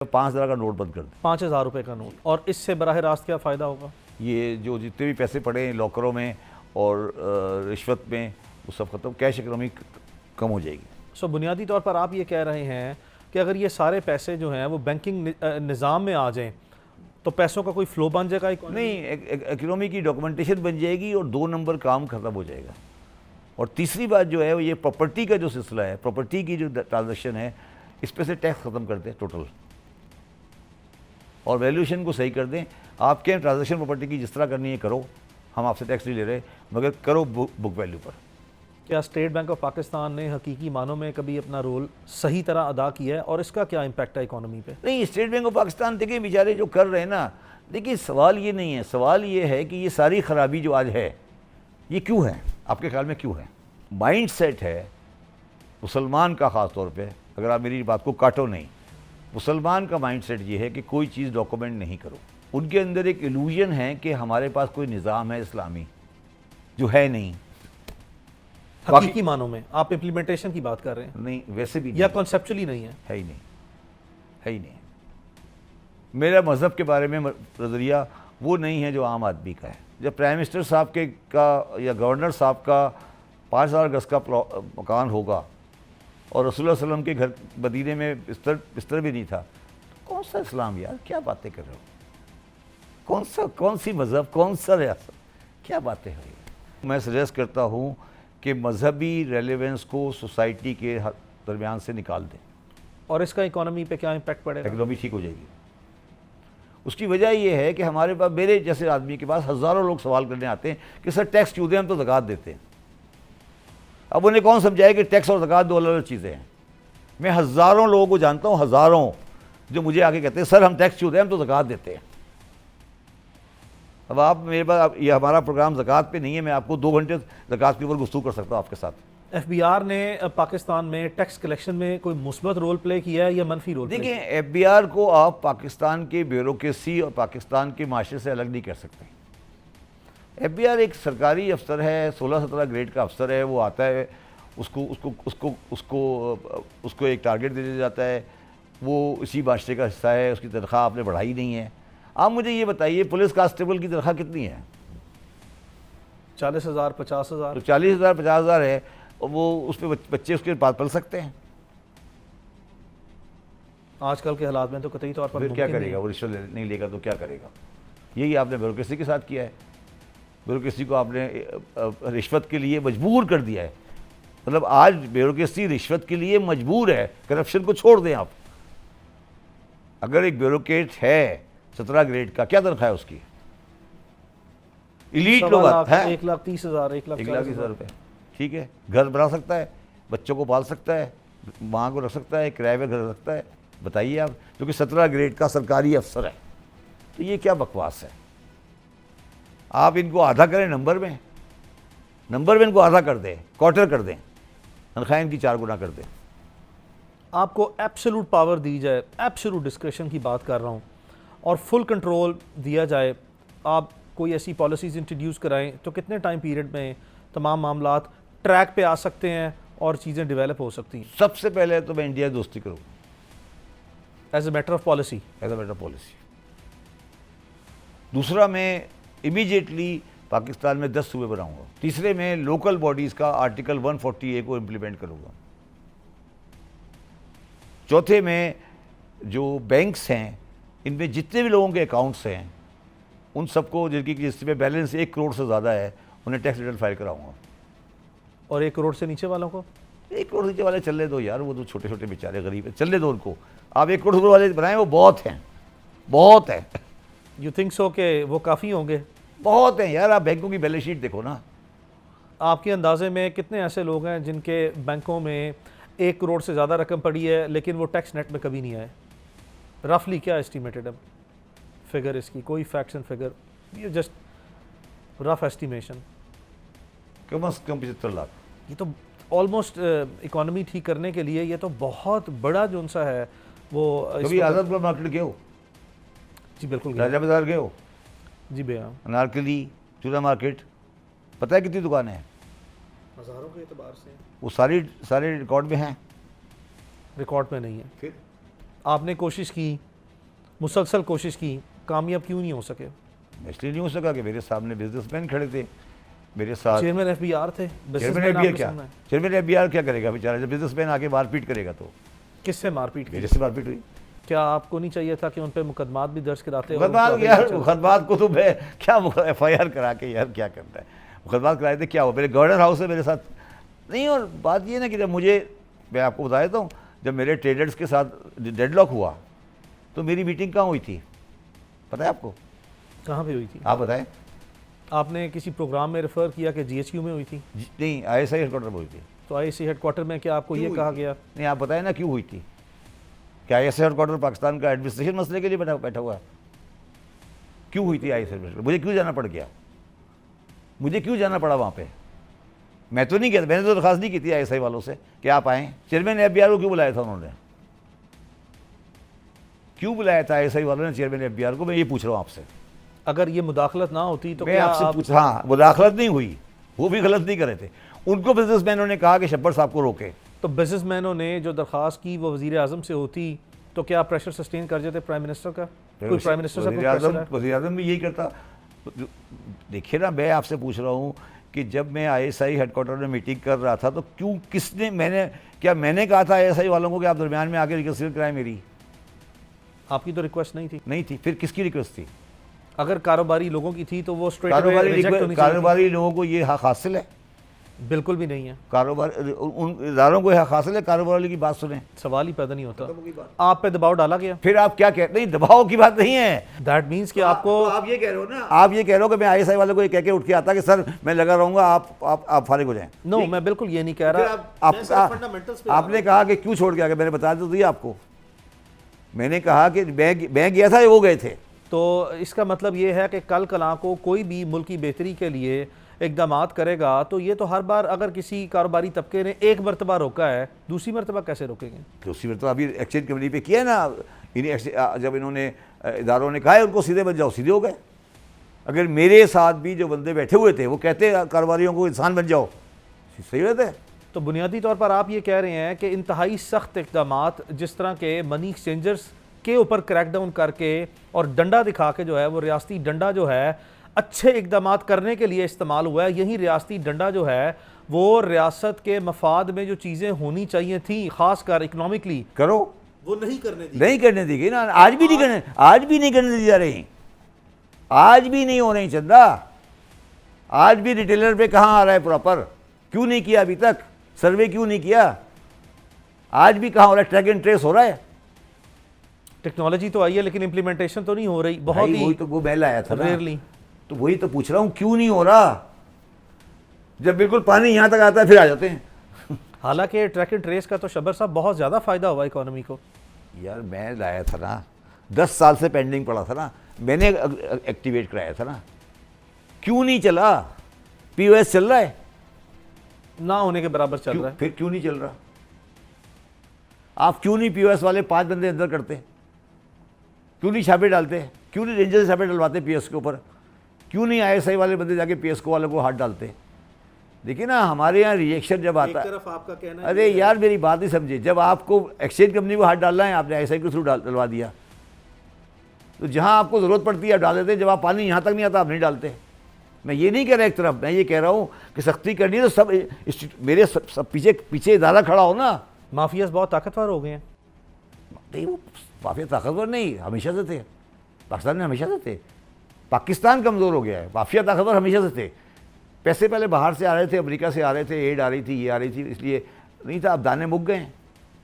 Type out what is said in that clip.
5,000 का नोट बंद कर दें। 5,000 रुपये का नोट। और इससे बराह रास्त क्या फ़ायदा होगा? ये जो जितने भी पैसे पड़े हैं लॉकरों में और रिश्वत में, वो सब खत्म, कैश इकोनॉमी कम हो जाएगी। सो बुनियादी तौर पर आप ये कह रहे हैं कि अगर ये सारे पैसे जो हैं वो बैंकिंग निज़ाम में आ जाएं तो पैसों का कोई फ़्लो बन जाएगा? नहीं, इकोनॉमी की डॉक्यूमेंटेशन बन जाएगी और 2 नंबर काम खत्म हो जाएगा। और तीसरी बात जो है वो ये प्रॉपर्टी का जो सिलसिला है, प्रॉपर्टी की जो ट्रांजैक्शन है, इस पे से टैक्स ख़त्म कर दें टोटल और वैल्यूएशन को सही कर दें। आपके ट्रांजैक्शन प्रॉपर्टी की जिस तरह करनी है करो, हम आपसे टैक्स नहीं ले रहे, मगर करो बुक वैल्यू पर। क्या स्टेट बैंक ऑफ पाकिस्तान ने हकीकी मानों में कभी अपना रोल सही तरह अदा किया है और इसका क्या इम्पैक्ट है इकोनॉमी पे? नहीं, स्टेट बैंक ऑफ पाकिस्तान देखिए बेचारे जो कर रहे हैं ना, देखिए सवाल ये नहीं है, सवाल ये है कि ये सारी खराबी जो आज है ये क्यों है, आपके ख्याल में क्यों है? माइंड सेट है मुसलमान का, ख़ास तौर पे अगर आप मेरी बात को काटो नहीं, मुसलमान का माइंड सेट ये है कि कोई चीज़ डॉक्यूमेंट नहीं करो। उनके अंदर एक इल्यूजन है कि हमारे पास कोई निज़ाम है इस्लामी, जो है नहीं। हकीकी मानों में आप इम्प्लीमेंटेशन की बात कर रहे हैं? नहीं, वैसे भी या कॉन्सेप्चुअली नहीं है? है ही नहीं, है ही नहीं। मेरा मज़हब के बारे में नज़रिया वो नहीं है जो आम आदमी का है। जब प्राइम मिनिस्टर साहब के का या गवर्नर साहब का 5,000 गज का मकान होगा और रसूलुल्लाह सल्लल्लाहु अलैहि वसल्लम के घर मदीने में बिस्तर भी नहीं था, तो कौन सा इस्लाम यार, क्या बातें कर रहे हो? कौन सी मज़हब, कौन सा रियासत, क्या बातें हो रही? मैं सजेस्ट करता हूँ कि मजहबी रेलेवेंस को सोसाइटी के दरमियान से निकाल दें। और इसका इकोनॉमी पे क्या इम्पैक्ट पड़ेगा? इकोनॉमी ठीक हो जाएगी। उसकी वजह यह है कि हमारे पास, मेरे जैसे आदमी के पास हज़ारों लोग सवाल करने आते हैं कि सर टैक्स क्यों दें, हम तो ज़कात देते हैं। अब उन्हें कौन समझाए कि टैक्स और ज़कात 2 अलग अलग चीज़ें हैं। मैं हज़ारों लोगों को जानता हूँ, हज़ारों, जो मुझे आके कहते हैं सर हम टैक्स क्यों दें, हम तो ज़कात देते हैं। अब आप मेरे पास, ये हमारा प्रोग्राम ज़कात पे नहीं है, मैं आपको 2 घंटे ज़कात के ऊपर गुफ्तगू कर सकता हूँ आपके साथ। एफबीआर ने पाकिस्तान में टैक्स कलेक्शन में कोई मुस्बत रोल प्ले किया है या मनफी रोल? देखिए, एफबीआर को आप पाकिस्तान के ब्यूरोक्रेसी और पाकिस्तान के माशरे से अलग नहीं कर सकते। एफबीआर एक सरकारी अफसर है, 16-17 ग्रेड का अफसर है। वो आता है, उसको एक टारगेट दे दिया जाता है, वो इसी माशरे का हिस्सा है, उसकी तनख्वाह आपने बढ़ाई नहीं है। आप मुझे ये बताइए पुलिस कांस्टेबल की तनख्वाह कितनी है? 40,000 50,000। तो 40,000 50,000 है, और वो उस पर बच्चे उसके पास पल सकते हैं। आजकल के हालात में तो कतई तौर पर फिर क्या करेगा? वो रिश्वत नहीं लेगा तो क्या करेगा? यही आपने ब्यूरोक्रेसी के साथ किया है। ब्यूरोक्रेसी को आपने रिश्वत के लिए मजबूर कर दिया है। मतलब आज ब्यूरोक्रेसी रिश्वत के लिए मजबूर है। करप्शन को छोड़ दें आप। अगर एक ब्यूरोक्रेट है 17 ग्रेड का, क्या तनख्वाह है उसकी? इलीट लोग हैं। 1,30,000 1,30,000 रुपये, ठीक है। घर बना सकता है, बच्चों को पाल सकता है, माँ को रख सकता है, किराए पे घर रख सकता है। बताइए आप, जो कि 17 ग्रेड का सरकारी अफसर है। तो ये क्या बकवास है? आप इनको आधा करें नंबर में इनको आधा कर दें, क्वार्टर कर दें, तनख्वाह इनकी 4 गुना कर दें। आपको एब्सोल्यूट पावर दी जाए, एब्सोल्यूट डिस्क्रेशन की बात कर रहा हूँ, और फुल कंट्रोल दिया जाए, आप कोई ऐसी पॉलिसीज़ इंट्रोड्यूस कराएं तो कितने टाइम पीरियड में तमाम मामलात ट्रैक पे आ सकते हैं और चीज़ें डेवलप हो सकती हैं? सबसे पहले तो मैं इंडिया दोस्ती करूँ as a matter of policy. As a matter of policy. दूसरा, मैं इमीडिएटली पाकिस्तान में 10 सूबे बनाऊंगा। तीसरे, में लोकल बॉडीज़ का आर्टिकल 140A को इम्प्लीमेंट करूँगा। चौथे, में जो बैंक्स हैं, इनमें जितने भी लोगों के अकाउंट्स हैं, उन सबको जिसमें बैलेंस 1 करोड़ से ज़्यादा है, उन्हें टैक्स रिटर्न फाइल कराऊंगा। और 1 करोड़ से नीचे वालों को? 1 करोड़ नीचे वाले चलने दो यार, वो तो छोटे छोटे बेचारे गरीब है, चलने दो उनको। आप 1 करोड़ वाले बनाएं, वो बहुत हैं, बहुत है। यू थिंक सो कि वो काफ़ी होंगे? बहुत हैं यार, आप बैंकों की बैलेंस शीट देखो ना। आपके अंदाजे में कितने ऐसे लोग हैं जिनके बैंकों में 1 करोड़ से ज़्यादा रकम पड़ी है लेकिन वो टैक्स नेट में कभी नहीं आए? रफली क्या एस्टिमेटेड है फिगर इसकी? कोई फैक्ट्स एंड फिगर, ये जस्ट रफ एस्टिमेशन। कम से कम 75 लाख। ये तो ऑलमोस्ट इकोनॉमी ठीक करने के लिए ये तो बहुत बड़ा जो सा है वो। कभी आज़ादपुर मार्केट गए हो? जी बिल्कुल। राजा बाजार गए हो? जी भैया। अनारकली, चूड़ा मार्केट, पता है कितनी दुकानें हैं? हज़ारों के एतबार से वो सारे रिकॉर्ड में हैं। रिकॉर्ड में नहीं है। फिर आपने कोशिश की मुसलसल कोशिश की, कामयाब क्यों नहीं हो सके? इसलिए नहीं हो सका कि मेरे सामने बिजनेसमैन खड़े थे मेरे साथ। चेयरमैन एफबीआर थे, चेयरमैन businessman एफबीआर आपने क्या सुना है। चेयरमैन एफबीआर क्या करेगा बेचारा, जब बिजनेसमैन आके मारपीट करेगा तो। किससे मारपीट की? मेरे से मारपीट हुई। क्या आपको नहीं चाहिए था कि उन पे मुकदमात भी दर्ज कराते? और मुकदमा उनको यार, आगे मुकदमात को तो मैं क्या FIR करा के यार क्या करता है, मुकदमात कराए थे क्या हो। मेरे गवर्नर हाउस है मेरे साथ नहीं। और बात ये ना कि जब मुझे, मैं आपको बता देता हूँ, जब मेरे ट्रेडर्स के साथ डेडलॉक हुआ तो मेरी मीटिंग कहाँ हुई थी पता है आपको? कहाँ पे हुई थी? आप बताएं। आपने किसी प्रोग्राम में रेफर किया कि GHQ में हुई थी? नहीं, ISI हेडक्वार्टर में हुई थी। तो ISI हेडक्वार्टर में क्या आपको ये कहा गया? नहीं, आप बताएं ना क्यों हुई थी। क्या ISI हेडक्वार्टर पाकिस्तान का एडमिनिस्ट्रेशन मसले के लिए बैठा हुआ है? क्यों हुई थी ISI हेडक्वार्टर? मुझे क्यों जाना पड़ गया? मुझे क्यों जाना पड़ा वहाँ पे? मैं तो नहीं गया, मैंने तो दरखास्त नहीं की थी ISI वालों से कि आप आएँ। चेयरमैन FBR को क्यों बुलाया था उन्होंने? क्यों बुलाया था ISI वालों ने चेयरमैन FBR को? मैं ये पूछ रहा हूँ आपसे। अगर ये मुदाखलत ना होती तो मैं क्या आपसे आप... पूछ, हाँ, मुदाखलत नहीं हुई, वो भी गलत नहीं करे थे। उनको बिजनेसमैनों ने कहा कि शब्बर साहब को रोके। तो बिजनेसमैनों ने जो दरख्वास्त की वो वजीर आजम से होती तो क्या प्रेशर सस्टेन कर जाते प्राइम मिनिस्टर का? कोई प्राइम मिनिस्टर से कोई प्रेशर है? वज़ीर आज़म भी यही करता। देखिए ना, मैं आपसे पूछ रहा हूँ कि जब मैं ISI हेडक्वार्टर में मीटिंग कर रहा था तो क्यों, किसने, मैंने कहा था ISI वालों को कि आप दरमियान में आके रिकंसिडर कराएं मेरी? आपकी तो रिक्वेस्ट नहीं थी। नहीं थी, फिर किसकी रिक्वेस्ट थी? अगर कारोबारी लोगों की थी तो वो स्ट्रेट अवे रिजेक्ट होनी चाहिए थी। कारोबारी लोगों को ये हक हासिल है? बिल्कुल भी नहीं है। कारोबार उन इदारों को हक हासिल है कारोबारी की बात सुने? सवाल ही पैदा नहीं होता। आप पे दबाव डाला गया। फिर आप क्या कहते? नहीं, दबाव की बात नहीं है। दैट मीन्स कि आपको, आप ये कह रहे हो ना, आप ये कह रहे हो कि मैं ISI वाले को ये कह के उठ के आता कि सर मैं लगा रहूंगा, आप फारिग हो जाएं। नो, मैं बिल्कुल ये नहीं कह रहा। आपने कहा कि क्यों छोड़ के आ गए, मैंने बता दिया आपको। मैंने कहा कि मैं गया था, वो गए थे। तो इसका मतलब ये है कि कल कला को कोई भी मुल्क की बेहतरी के लिए इकदामात करेगा तो ये तो हर बार, अगर किसी कारोबारी तबके ने एक मरतबा रोका है, दूसरी मरतबा कैसे रोकेंगे? दूसरी मरतबा अभी एक्सचेंज कमेटी पे किया ना, जब इन्होंने इदारों ने कहा है उनको सीधे बन जाओ, सीधे हो गए। अगर मेरे साथ भी जो बंदे बैठे हुए थे वो कहते कारोबारियों को इंसान बन जाओ, सही बात है। तो बुनियादी तौर पर आप ये कह रहे हैं कि इंतहाई सख्त इकदामात जिस तरह के मनी एक्सचेंजर्स के ऊपर क्रैकडाउन करके और डंडा दिखा के जो है वो रियासती डंडा जो है अच्छे इकदामात करने के लिए इस्तेमाल हुआ है। यही रियासती डंडा जो है वो रियासत के मफाद में जो चीज़ें होनी चाहिए थी, ख़ासकर इकनॉमिकली, करो, वो नहीं करने दी गई ना। आज भी नहीं करने दी जा रही, आज भी नहीं हो रही चंदा। आज भी रिटेलर पे कहाँ आ रहा है प्रॉपर? क्यों नहीं किया अभी तक? सर्वे क्यों नहीं किया? आज भी कहाँ हो रहा है? ट्रैक एंड ट्रेस हो रहा है? टेक्नोलॉजी तो आई है लेकिन इम्प्लीमेंटेशन तो नहीं हो रही, बहुत ही वही तो वो बैल आया था ना। रेयरली। तो वही तो पूछ रहा हूँ, क्यों नहीं हो रहा? जब बिल्कुल पानी यहाँ तक आता है फिर आ जाते हैं। हालांकि ट्रैक एंड ट्रेस का तो शब्बर साहब बहुत ज़्यादा फ़ायदा हुआ इकोनॉमी को। यार मैं लाया था ना, 10 साल से पेंडिंग पड़ा था ना, मैंने एक्टिवेट कराया था ना। क्यों नहीं चला? POS चल रहा है, ना होने के बराबर चल रहा है। फिर क्यों नहीं चल रहा? आप क्यों नहीं POS वाले 5 बंदे अंदर करते? क्यों नहीं छापे डालते? क्यों नहीं रेंजर से छापे डलवाते POS के ऊपर? क्यों नहीं ISI वाले बंदे जाके POS को वालों को हाथ डालते? देखिए ना, हमारे यहाँ रिएक्शन जब आता है, आपका कहना अरे यार मेरी बात नहीं समझे। जब आपको एक्सचेंज कंपनी को हाथ डालना है, आपने ISI के थ्रू डलवा दिया, तो जहाँ आपको ज़रूरत पड़ती है आप डाल देते। जब आप पानी यहाँ तक नहीं आता आप नहीं डालते। मैं ये नहीं कह रहा एक तरफ, मैं ये कह रहा हूँ कि सख्ती करनी है तो सब मेरे सब पीछे इदारा खड़ा हो ना। माफियाज बहुत ताकतवर हो गए हैं। नहीं, वो माफिया ताकतवर नहीं, हमेशा से थे पाकिस्तान में, हमेशा से थे। पाकिस्तान कमज़ोर हो गया है, माफिया ताकतवर हमेशा से थे। पैसे पहले बाहर से आ रहे थे, अमेरिका से आ रहे थे, एड आ रही थी, ये आ रही थी, इसलिए नहीं था। अब दाने मुक गए हैं।